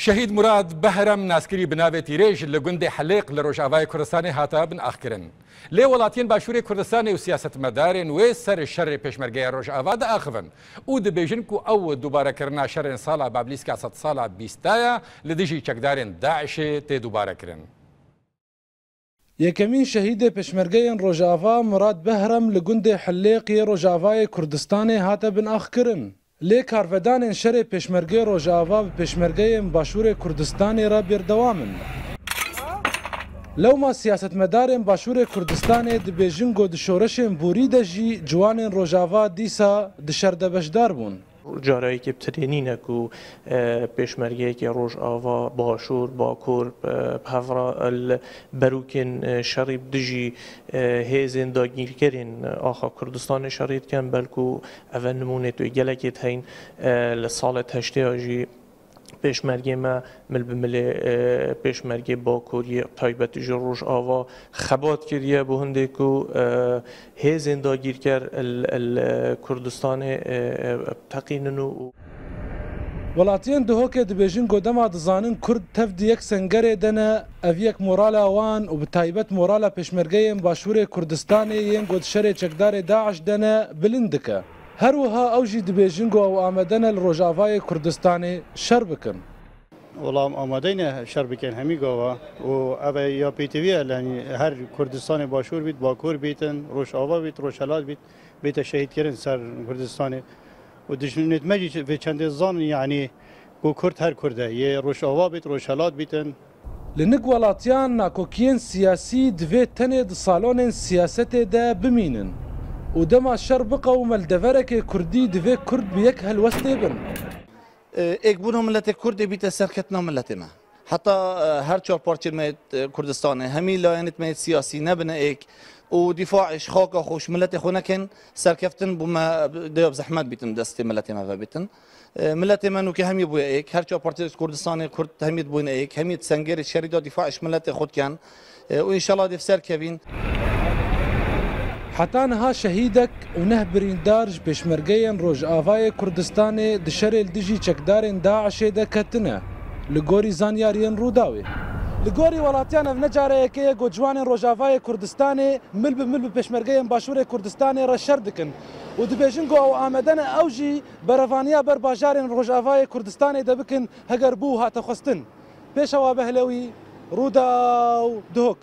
شهید مراد بهرم ناسکری بناوی تیریج لگند حلیق لروجاوای کردستان هاتا بن آخرن. لی ولاتین باشوری کردستان و سیاست مدارن و سر شر پیشمرگی روجاوا دا آخون. او دبیجن کو او دوباره کرنا شر سالا بابلیس که 100 سالا بیستایا لدیجی چکدارن داعش تی دوباره کرن. یکمین شهید پیشمرگی روجاوا مراد بهرم لگند حلیق روجاوای کردستان هاتا بن آخرن. لی کارفدان شر پیشمرگی روجاوا و پیشمرگی باشور کردستان را بردوامن. لو ما سیاست مدارن باشور کردستان دبیجن گود شورش بوری دجی جوان روجاوا دیسا دشرده بشدار بون. جارایی که بترینینه که پیشمرگی که روجاوا باشور باکور بهفرا بروکن شریب دجی هیزن داگیر کرین آخا کردستان شرید کن بلکو اول نمونه توی گلکت هین لسال تشتی آجی پیشمرگی ما مل بمل پیشمرگی باکوری تایبت جروج آوا خبات کریه به هنده کو هیزن داگیر کر کردستان تقیننو ولاتین دهوک دبیجن گودما دزانن کرد تفد یک سنگر دنه اویک مورال آوان و بتایبت مورال پیشمرگی باشور کردستان ین گود شر چکدار داعش دنه بلندکه. هر وها اوجی دبیجنگو او آمدن الروجاوای کردستان شر بکن. والله آمدین شر بکن همی گاوا و اوه یا پیتویه لانی هر کردستان باشور بیت باکور بیتن روجاوا بیت روشلات بیت شهید کردن سر کردستان و دشمنت مجی به چند زان یعنی کو کرد هر کرده یه روجاوا بیت روشلات بیتن. لنگ ولاتیان ناکوکین سیاسی دوی تنه د سالون سیاست ده بمینن. و دما شر بقوم الدفرك كردي دفي كرد بيك هالوسطي بن. اكبرهم ملت الكرد بيت سركتنا ملتنا. حتى هر چهار پارچه مت کردستان همین لاینت مت سیاسی نبنه ایک و دفاعش خاک خوش ملت خونکن سرکفتن بما دیاب زحمت بیتن دست ملت ما بیتن. ملت منو که همی بوی ایک هر چهار پارچه کردستان کرد همی بوین ایک همی سنگر شریدا دفاعش ملت خود کن و ان شاء الله دفسر کبین. حتى نها شهيدك ونهبرين دارج بشمرجيا روجاوای كردستان دشر الدجي چكدارن داعش دكتنا لغوري زانيارين روداوي لغوري ولاتيانا نجاره كي جوان روجاوای كردستان مل بشمرجيا باشور كردستان رشردكن ودبيجنگو او آمدن اوجي برفانيا بر باجارن روجاوای كردستان دبكن هجربوها تخستن بيشوا بهلوي روداو دهوك